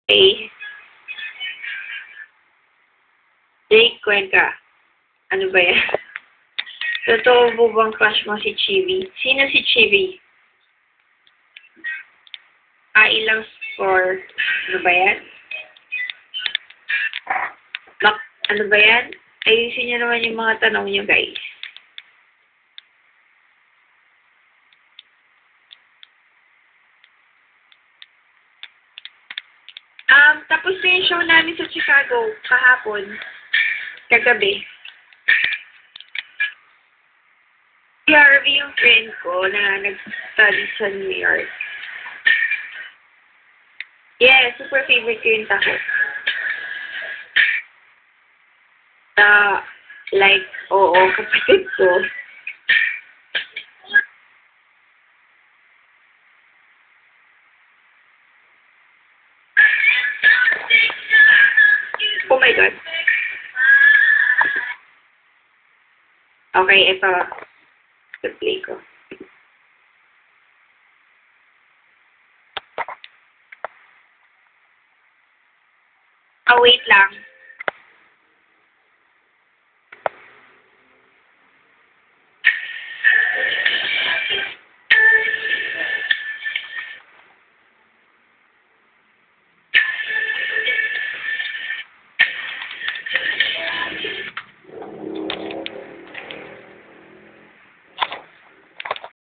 Okay. Jake Cuenca. Ano ba yan? Totoo mo bang crush mo si Chibi? Sino si Chibi? Ilang score? Ano ba yan? Ano ba yan? Ayusin niyo naman yung mga tanong niyo, guys. Tapos na yung show namin sa Chicago kahapon. Kagabi. Si Harvey yung friend ko na nag-study sa New York. Yeah, super favorite ko yung taho. Like, oo, kapatid ko. Oh my God. Okay, ito. I-play ko. Wait lang.